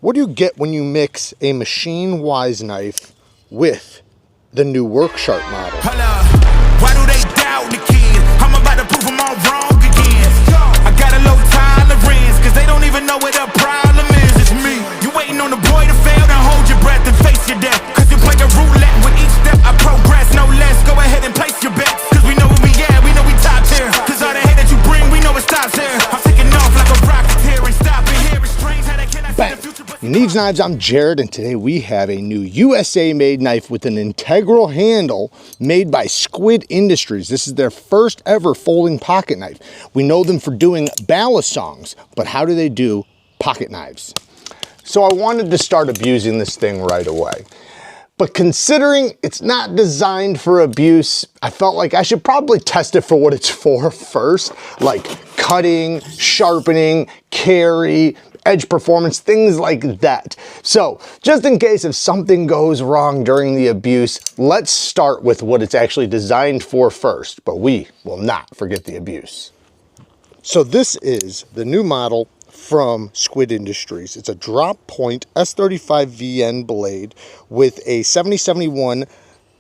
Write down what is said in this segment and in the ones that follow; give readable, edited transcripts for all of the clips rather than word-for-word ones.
What do you get when you mix a machine-wise knife with the new WORKSHARP model? Why do they doubt the kid? I'm about to prove them all wrong again. I got a low tolerance, cause they don't even know what the problem is. It's me. You waiting on the boy to fail, then hold your breath and face your death. Cause you play a roulette with each step I progress, no less. Go ahead and place your bets, cause we know where we at, we know we top tier. Cause all the hate that you bring, we know it stops here. I'm taking off like a rocketeer and stopping here. It's strange how they cannot see the future. Neeves Knives, I'm Jared, and today we have a new USA-made knife with an integral handle made by Squid Industries. This is their first ever folding pocket knife. We know them for doing ballad songs, but how do they do pocket knives? So I wanted to start abusing this thing right away. But considering it's not designed for abuse, I felt like I should probably test it for what it's for first, like cutting, sharpening, carry, edge performance, things like that. So just in case if something goes wrong during the abuse, let's start with what it's actually designed for first, but we will not forget the abuse. So this is the new model from Squid Industries. It's a drop point S35VN blade with a 7071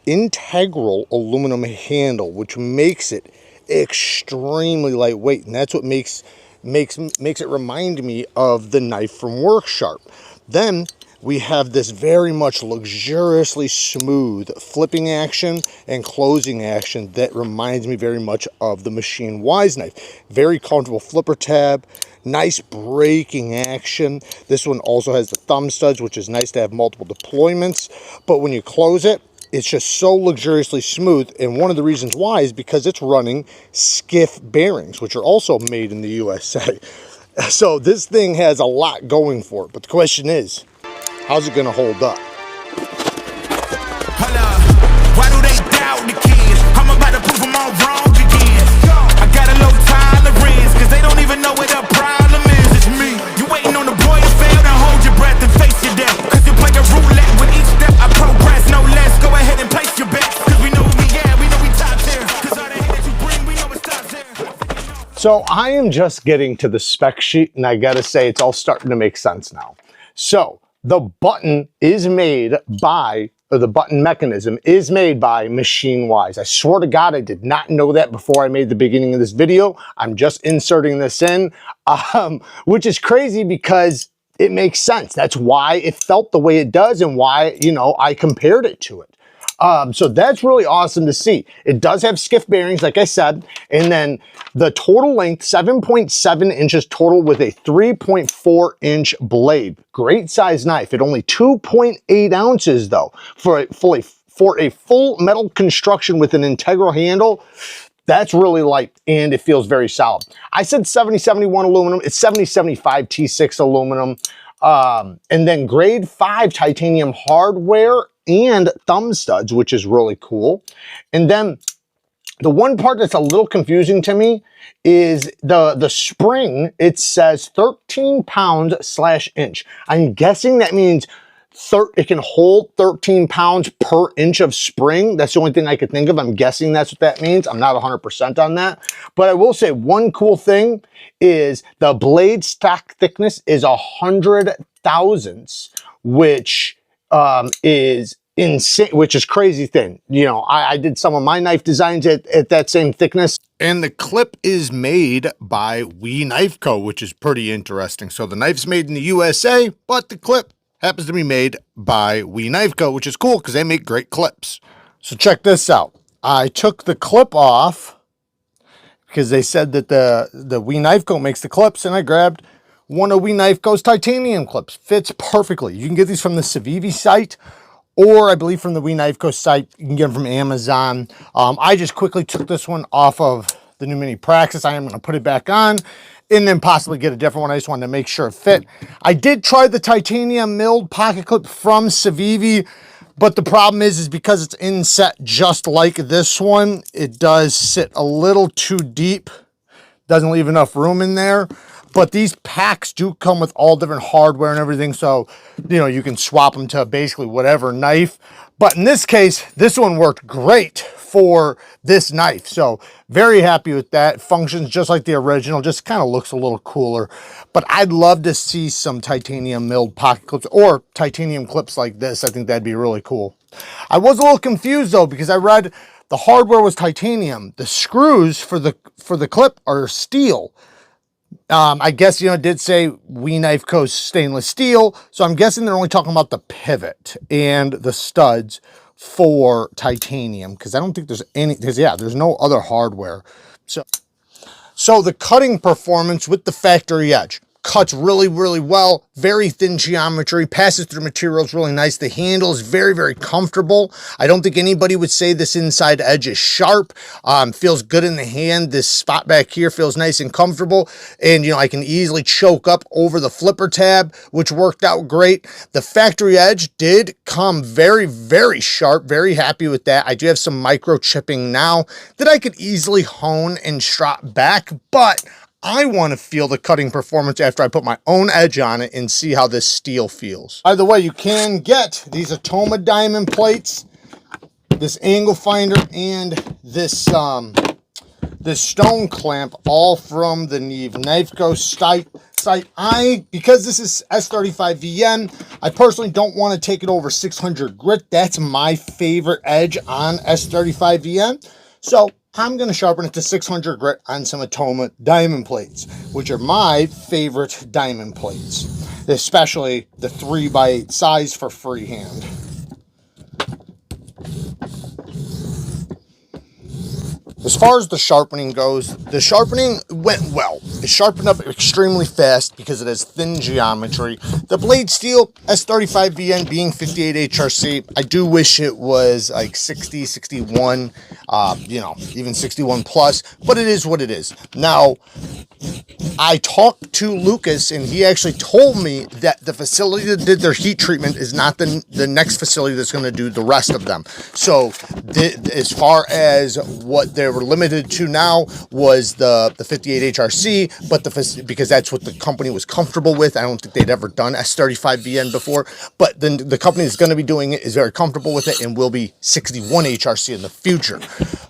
integral aluminum handle, which makes it extremely lightweight, and that's what makes it remind me of the knife from WORKSHARP. Then we have this very much luxuriously smooth flipping action and closing action that reminds me very much of the Machine Wise knife. Very comfortable flipper tab, nice braking action. This one also has the thumb studs, which is nice to have multiple deployments, but when you close it, it's just so luxuriously smooth, and one of the reasons why is because it's running skiff bearings, which are also made in the USA. So this thing has a lot going for it, but the question is, how's it going to hold up? Why do they doubt the kids? I'm about to prove them all wrong again. I got a low tolerance, cause they don't even know what the problem is. It's me. You waiting on the boy to fail, then hold your breath and face your death. Cause you play a roulette with each step I progress, no less. Go ahead and place your bets, cause we know where we at, we know we top tier. Cause all the hate that you bring, we know it stops here. So I am just getting to the spec sheet, and I gotta say it's all starting to make sense now. So the button is made by, or the button mechanism is made by Machine Wise. I swear to God, I did not know that before I made the beginning of this video. I'm just inserting this in, which is crazy because it makes sense. That's why it felt the way it does and why, you know, I compared it to it. So that's really awesome to see. It does have skiff bearings, like I said, and then the total length, 7.7 inches total with a 3.4 inch blade. Great size knife at only 2.8 ounces though, for a full metal construction with an integral handle. That's really light and it feels very solid. I said 7071 aluminum, it's 7075 T6 aluminum, and then grade 5 titanium hardware and thumb studs, which is really cool. And then the one part that's a little confusing to me is the spring. It says 13 pounds/inch. I'm guessing that means it can hold 13 pounds per inch of spring. That's the only thing I could think of. I'm guessing that's what that means. I'm not 100% on that. But I will say one cool thing is the blade stock thickness is 100 thousandths, which is insane, which is crazy thin. You know, I did some of my knife designs at that same thickness. And the clip is made by We Knife Co., which is pretty interesting. So the knife's made in the USA, but the clip happens to be made by We Knife Co., which is cool because they make great clips. So check this out. I took the clip off because they said that the We Knife Co. makes the clips, and I grabbed one of We Knife Co.'s titanium clips. Fits perfectly. You can get these from the Civivi site, or I believe from the We Knife Co. site. You can get them from Amazon. I just quickly took this one off of the new Mini Praxis. I am going to put it back on and then possibly get a different one. I just wanted to make sure it fit. I did try the titanium milled pocket clip from Civivi, but the problem is because it's inset just like this one, it does sit a little too deep. Doesn't leave enough room in there. But these packs do come with all different hardware and everything, so you know you can swap them to basically whatever knife. But in this case, this one worked great for this knife, so very happy with that. It functions just like the original, just kind of looks a little cooler. But I'd love to see some titanium milled pocket clips or titanium clips like this. I think that'd be really cool. I was a little confused though, because I read the hardware was titanium, the screws for the clip are steel. I guess, you know, it did say We Knife Co. stainless steel, so I'm guessing they're only talking about the pivot and the studs for titanium, because I don't think there's any, because yeah, there's no other hardware. So the cutting performance with the factory edge cuts really, really well. Very thin geometry, passes through materials really nice. The handle is very, very comfortable. I don't think anybody would say this inside edge is sharp. Feels good in the hand. This spot back here feels nice and comfortable. And, you know, I can easily choke up over the flipper tab, which worked out great. The factory edge did come very, very sharp. Very happy with that. I do have some microchipping now that I could easily hone and strap back, but I want to feel the cutting performance after I put my own edge on it and see how this steel feels. By the way, you can get these Atoma diamond plates, this angle finder, and this this stone clamp, all from the NEEVESKNIVES site. Because this is S35VN, I personally don't want to take it over 600 grit. That's my favorite edge on S35VN. So I'm going to sharpen it to 600 grit on some Atoma diamond plates, which are my favorite diamond plates, especially the 3x8 size for freehand. As far as the sharpening goes, the sharpening went well. It sharpened up extremely fast because it has thin geometry. The blade steel, S35VN being 58 HRC, I do wish it was like 60, 61, you know, even 61 plus, but it is what it is. Now, I talked to Lucas, and he actually told me that the facility that did their heat treatment is not the next facility that's going to do the rest of them. So as far as what they were limited to now was the 58 HRC, but because that's what the company was comfortable with. I don't think they'd ever done S35VN before, but then the company that's going to be doing it is very comfortable with it and will be 61 HRC in the future.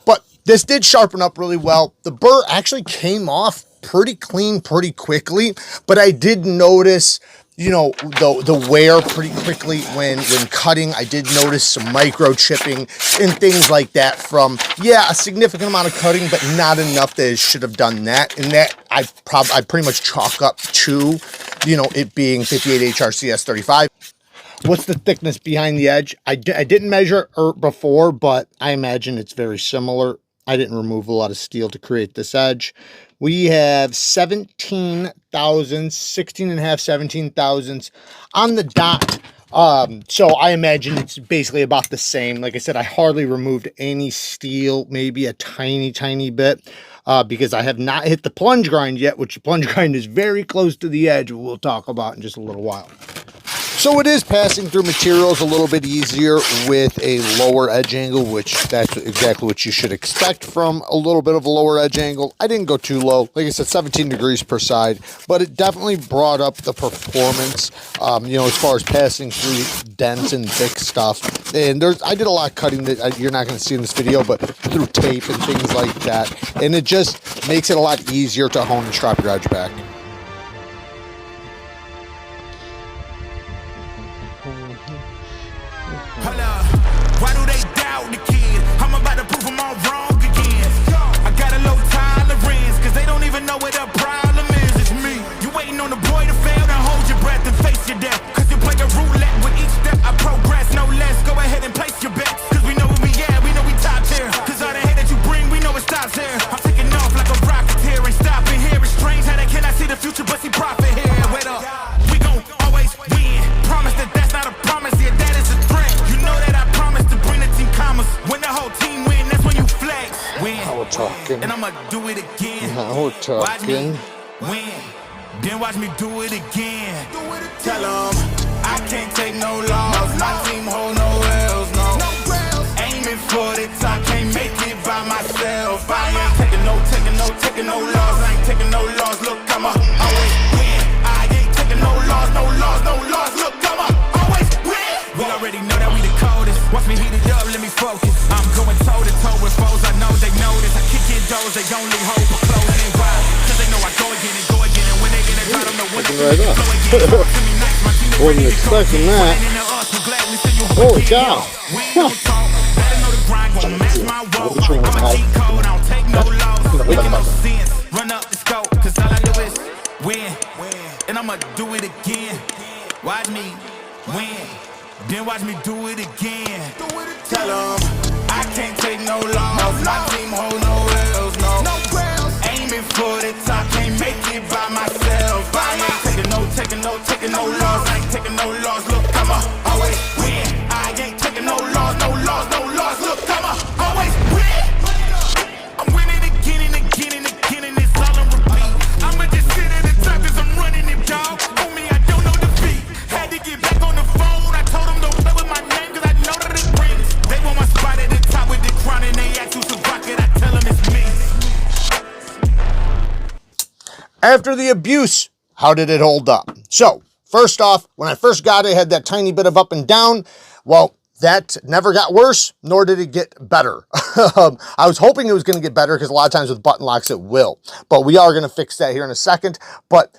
But this did sharpen up really well. The burr actually came off pretty clean pretty quickly, but I did notice, you know, the wear pretty quickly when cutting. I did notice some micro chipping and things like that from, yeah, a significant amount of cutting, but not enough that it should have done that. And that I pretty much chalk up to, you know, it being 58 HRC S35. What's the thickness behind the edge? I didn't measure before, but I imagine it's very similar. I didn't remove a lot of steel to create this edge. We have 17 thousandths, 16 and a half, 17 thousandths on the dot. So I imagine it's basically about the same. Like I said, I hardly removed any steel, maybe a tiny, tiny bit, because I have not hit the plunge grind yet, which the plunge grind is very close to the edge, we'll talk about in just a little while. So it is passing through materials a little bit easier with a lower edge angle, which that's exactly what you should expect from a little bit of a lower edge angle. I didn't go too low. Like I said, 17 degrees per side, but it definitely brought up the performance, you know, as far as passing through dense and thick stuff. And I did a lot of cutting that you're not going to see in this video, but through tape and things like that. And it just makes it a lot easier to hone and strap your edge back. Why do they doubt the kid? I'm about to prove them all wrong again. I got a low tolerance, cause they don't even know what the problem is. It's me. You waiting on the boy to fail, then hold your breath and face your death. Cause you play a roulette with each step I progress, no less. Go ahead and place your bets, cause we know where we at, we know we top tier. Cause all the hate that you bring, we know it stops here. I'm taking off like a rocket here and stopping here. It's strange how they cannot see the future but see profit here. Wait up, we gon' always win. Promise that that's not a promise, yeah, that is a threat. You know that I promise to bring the team commas. When the whole team win, that's when you flex. Win, Now we're talking. and I'ma do it again. Now we're Watch me talking. win, then watch me do it again. Tell 'em I can't take no loss. My team hold no L's, no. Aiming for the top, can't make it by myself. I ain't taking no loss. I ain't taking no loss. Look, I'm always me focus. I'm going toe to toe with foes, I know they notice. I kick in doors, they only hope for closing. Why? Cause they know I go again and go again. And when they get it, I don't know when I'm right up. Wasn't expecting that. Holy cow. Run up the scope, cause all I do is win. And I'ma do it again. Watch me win. Then watch me do it again. Tell them I can't take no loss. My team hold no L's, no. Aiming for the top, can't make it by myself. I ain't taking no loss. I ain't taking no loss. Look, I'ma always win. I ain't taking no loss. Look, I'ma always win. I'm winning again and again and again, and it's all on repeat. I'ma just sit at the top cause I'm running it, dog. On me, I don't know defeat. Had to get back on the phone. I told them don't play with my name cause I know that it brings. They want my spot at the top with the crown and they ask who's the rocket. I tell them it's me. After the abuse, how did it hold up? So, first off, when I first got it, I had that tiny bit of up and down. Well, that never got worse, nor did it get better. I was hoping it was going to get better because a lot of times with button locks it will. But we are going to fix that here in a second. But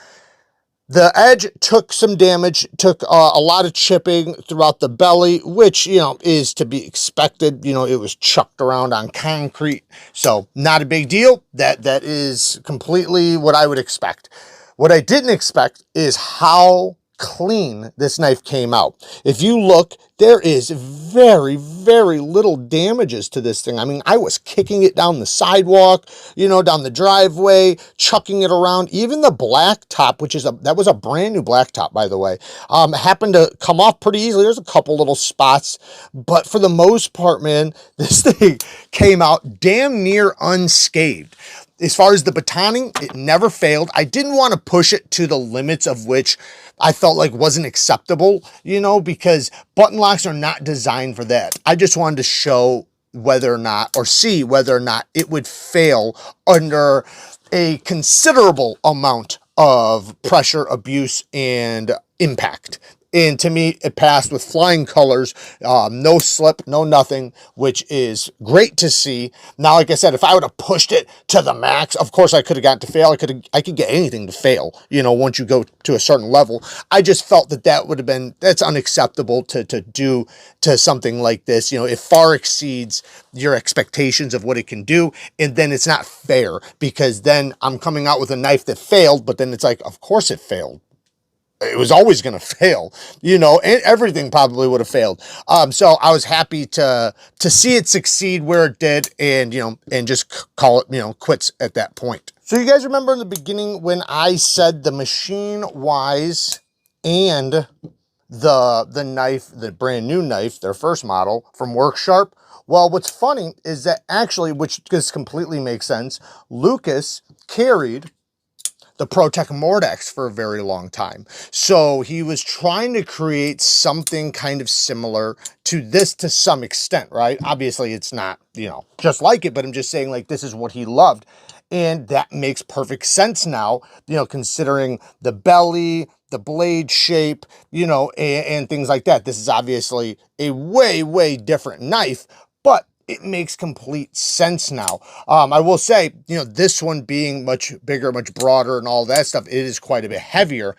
the edge took some damage, took a lot of chipping throughout the belly, which, you know, is to be expected. You know, it was chucked around on concrete. So not a big deal. That is completely what I would expect. What I didn't expect is how clean this knife came out. If you look, there is very, very little damages to this thing. I mean, I was kicking it down the sidewalk, you know, down the driveway, chucking it around. Even the black top, which is that was a brand new black top, by the way, happened to come off pretty easily. There's a couple little spots, but for the most part, man, this thing came out damn near unscathed. As far as the batoning, it never failed. I didn't want to push it to the limits of which I felt like wasn't acceptable, you know, because button locks are not designed for that. I just wanted to show whether or not, or see whether or not it would fail under a considerable amount of pressure, abuse, and impact. And to me, it passed with flying colors, no slip, no nothing, which is great to see. Now, like I said, if I would have pushed it to the max, of course I could have gotten to fail. I could get anything to fail, you know, once you go to a certain level. I just felt that would have been, that's unacceptable to do to something like this. You know, it far exceeds your expectations of what it can do. And then it's not fair because then I'm coming out with a knife that failed, but then it's like, of course it failed. It was always going to fail, you know, and everything probably would have failed. So I was happy to see it succeed where it did and, you know, and just call it, you know, quits at that point. So you guys remember in the beginning when I said the machine wise and the knife, the brand new knife, their first model from WorkSharp? Well, what's funny is that actually, which just completely makes sense, Lucas carried the ProTech Mordex for a very long time. So he was trying to create something kind of similar to this to some extent, right? Obviously it's not, you know, just like it, but I'm just saying like this is what he loved. And that makes perfect sense now, you know, considering the belly, the blade shape, you know, and things like that. This is obviously a way, way different knife, but it makes complete sense now. I will say, you know, this one being much bigger, much broader and all that stuff, it is quite a bit heavier.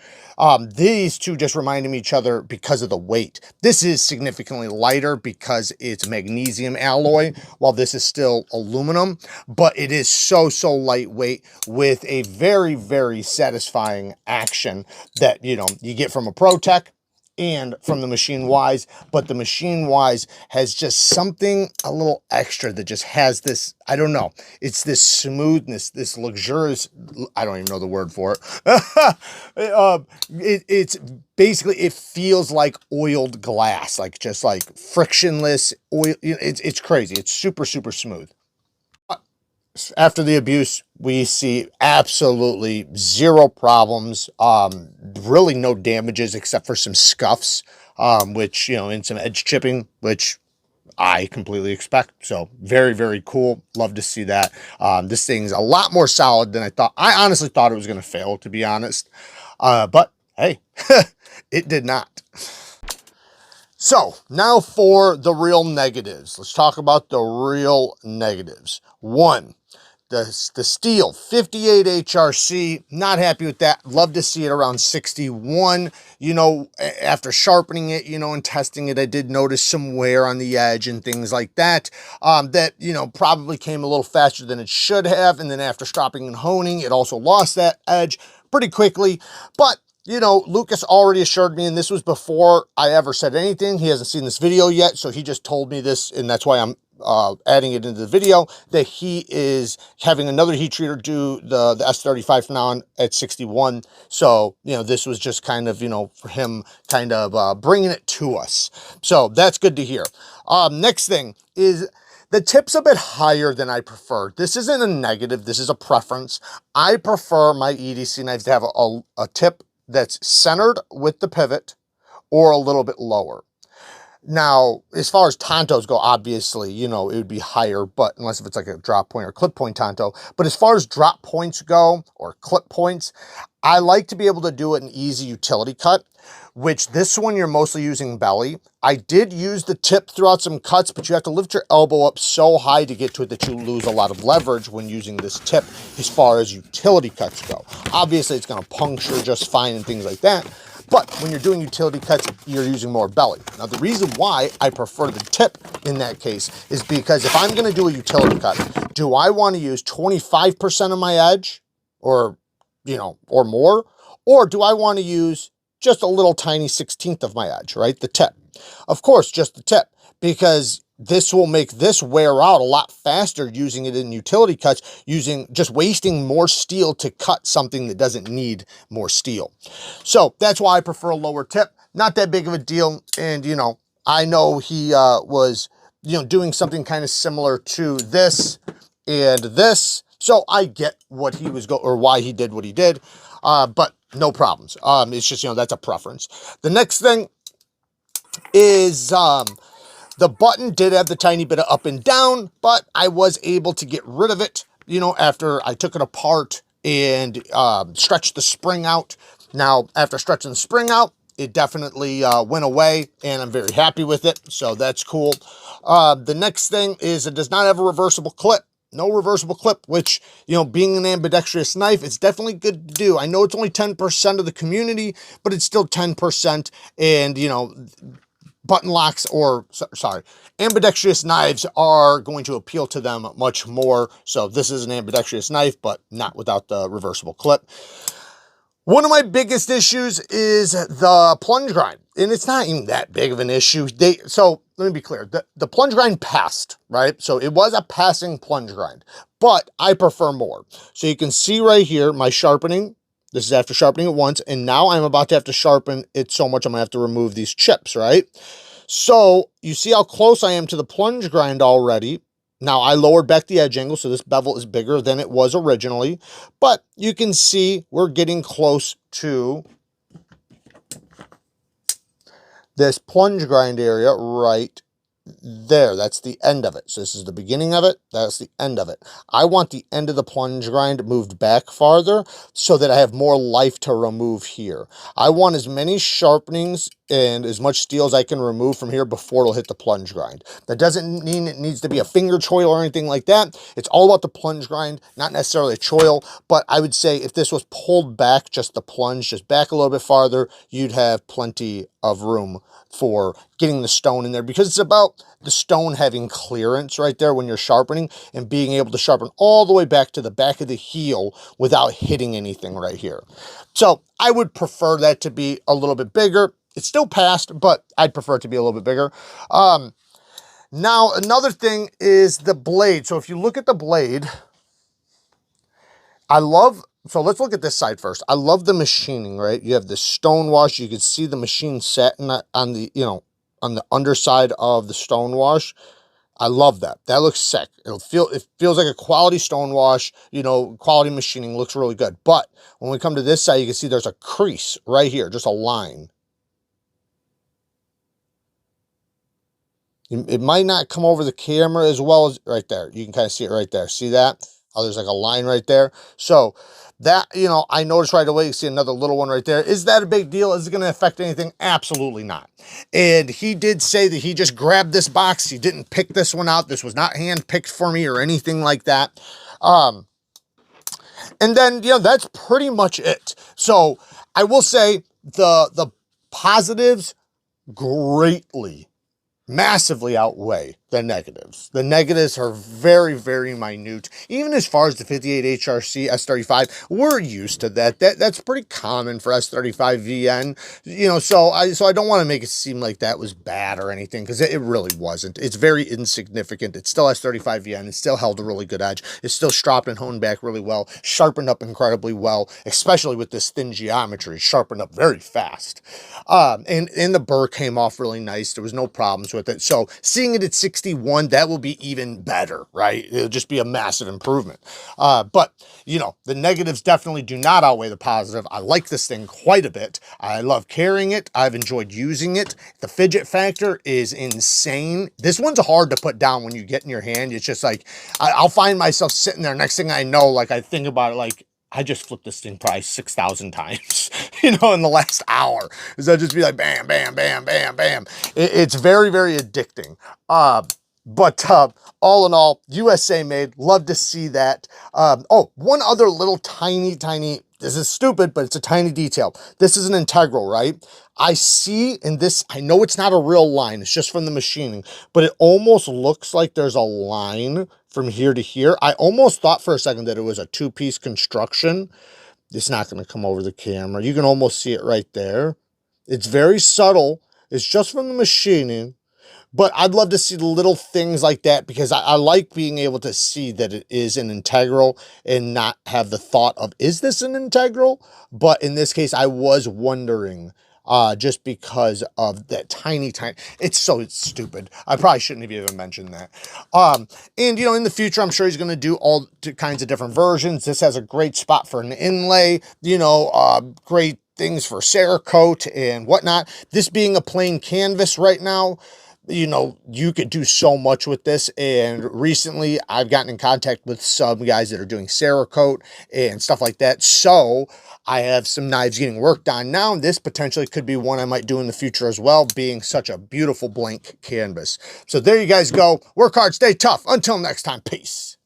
These two just reminded me of each other because of the weight. This is significantly lighter because it's magnesium alloy, while this is still aluminum, but it is so lightweight with a very, very satisfying action that, you know, you get from a ProTech and from the Machine Wise, but the Machine Wise has just something a little extra that just has this, I don't know, it's this smoothness, this luxurious, I don't even know the word for it. It's basically, it feels like oiled glass, like just like frictionless oil. It's crazy. It's super smooth. After the abuse, we see absolutely zero problems, really no damages except for some scuffs, which, you know, and some edge chipping, which I completely expect. So very, very cool. Love to see that. This thing's a lot more solid than I thought. I honestly thought it was going to fail, to be honest. But hey, it did not. So now for the real negatives. Let's talk about the real negatives. One, the steel 58 HRC, not happy with that. Love to see it around 61. You know, after sharpening it, you know, and testing it, I did notice some wear on the edge and things like that. That, you know, probably came a little faster than it should have. And then after stropping and honing, it also lost that edge pretty quickly. But you know, Lucas already assured me, and this was before I ever said anything. He hasn't seen this video yet, so he just told me this, and that's why I'm adding it into the video, that he is having another heat treater do the S35 from now on at 61. So, you know, this was just kind of, you know, for him kind of bringing it to us. So that's good to hear. Next thing is the tip's a bit higher than I prefer. This isn't a negative. This is a preference. I prefer my EDC knives to have a tip that's centered with the pivot or a little bit lower. Now, as far as tantos go, obviously, you know, it would be higher, but unless if it's like a drop point or clip point tanto. But as far as drop points go or clip points, I like to be able to do it in easy utility cut, which this one you're mostly using belly. I did use the tip throughout some cuts, but you have to lift your elbow up so high to get to it that you lose a lot of leverage when using this tip as far as utility cuts go. Obviously, it's going to puncture just fine and things like that. But when you're doing utility cuts, you're using more belly. Now, the reason why I prefer the tip in that case is because if I'm going to do a utility cut, do I want to use 25% of my edge or, you know, or more? Or do I want to use just a little tiny 16th of my edge, right? The tip. Of course, just the tip, because this will make this wear out a lot faster using it in utility cuts, just wasting more steel to cut something that doesn't need more steel. So that's why I prefer a lower tip. Not that big of a deal. And, you know, I know he was, you know, doing something kind of similar to this and this. So I get what he was or why he did what he did. But no problems. It's just, you know, that's a preference. The next thing is, the button did have the tiny bit of up and down, but I was able to get rid of it, you know, after I took it apart and stretched the spring out. Now, after stretching the spring out, it definitely went away, and I'm very happy with it, so that's cool. The next thing is it does not have a reversible clip. No reversible clip, which, you know, being an ambidextrous knife, it's definitely good to do. I know it's only 10% of the community, but it's still 10%, and, you know, button locks or, sorry, ambidextrous knives are going to appeal to them much more. So this is an ambidextrous knife, but not without the reversible clip. One of my biggest issues is the plunge grind, and it's not even that big of an issue. So let me be clear, the plunge grind passed, right? So it was a passing plunge grind, but I prefer more. So you can see right here, my sharpening. This is after sharpening it once, and now I'm about to have to sharpen it so much I'm gonna have to remove these chips, right? So you see how close I am to the plunge grind already. Now I lowered back the edge angle, so this bevel is bigger than it was originally, but you can see we're getting close to this plunge grind area right there. That's the end of it. So this is the beginning of it. That's the end of it. I want the end of the plunge grind moved back farther so that I have more life to remove here. I want as many sharpenings and as much steel as I can remove from here before it'll hit the plunge grind. That doesn't mean it needs to be a finger choil or anything like that. It's all about the plunge grind, not necessarily a choil, but I would say if this was pulled back, just the plunge, just back a little bit farther, you'd have plenty of room for getting the stone in there, because it's about the stone having clearance right there when you're sharpening and being able to sharpen all the way back to the back of the heel without hitting anything right here. So I would prefer that to be a little bit bigger. It's still passed, but I'd prefer it to be a little bit bigger. Now, another thing is the blade. So if you look at the blade, so let's look at this side first. I love the machining, right? You have the stone wash. You can see the machine satin on the, you know, on the underside of the stone wash. I love that. That looks sick. It feels like a quality stone wash, you know, quality machining, looks really good. But when we come to this side, you can see there's a crease right here, just a line. It might not come over the camera as well as right there. You can kind of see it right there. See that? How there's like a line right there. So that, you know, I noticed right away, you see another little one right there. Is that a big deal? Is it going to affect anything? Absolutely not. And he did say that he just grabbed this box. He didn't pick this one out. This was not hand-picked for me or anything like that. And then, you know, that's pretty much it. So I will say the positives greatly, massively outweigh the negatives. The negatives are very, very minute. Even as far as the 58 HRC S35, we're used to that. That's pretty common for S35 VN. You know, so I don't want to make it seem like that was bad or anything, because it really wasn't. It's very insignificant. It's still S35 VN. It still held a really good edge. It's still stropped and honed back really well, sharpened up incredibly well, especially with this thin geometry, sharpened up very fast. And the burr came off really nice. There was no problems with it. So seeing it at 61, that will be even better, right? It'll just be a massive improvement. But, you know, the negatives definitely do not outweigh the positive. I like this thing quite a bit. I love carrying it. I've enjoyed using it. The fidget factor is insane. This one's hard to put down when you get in your hand. It's just like, I'll find myself sitting there. Next thing I know, like, I think about it like, I just flipped this thing probably 6,000 times, you know, in the last hour. Because I'll just be like, bam, bam, bam, bam, bam. It's very, very addicting. But all in all, USA made. Love to see that. Oh, one other little tiny, this is stupid, but it's a tiny detail. This is an integral, right? I see in this, I know it's not a real line. It's just from the machining, but it almost looks like there's a line from here to here. I almost thought for a second that it was a two-piece construction. It's not going to come over the camera. You can almost see it right there. It's very subtle. It's just from the machining. But I'd love to see the little things like that, because I like being able to see that it is an integral and not have the thought of, is this an integral? But in this case, I was wondering, just because of that tiny, it's so stupid. I probably shouldn't have even mentioned that. And, you know, in the future, I'm sure he's going to do all kinds of different versions. This has a great spot for an inlay, you know, great things for Cerakote and whatnot. This being a plain canvas right now, you know, you could do so much with this. And recently I've gotten in contact with some guys that are doing Cerakote and stuff like that. So I have some knives getting worked on now. This potentially could be one I might do in the future as well, being such a beautiful blank canvas. So there you guys go. Work hard, stay tough. Until next time, peace.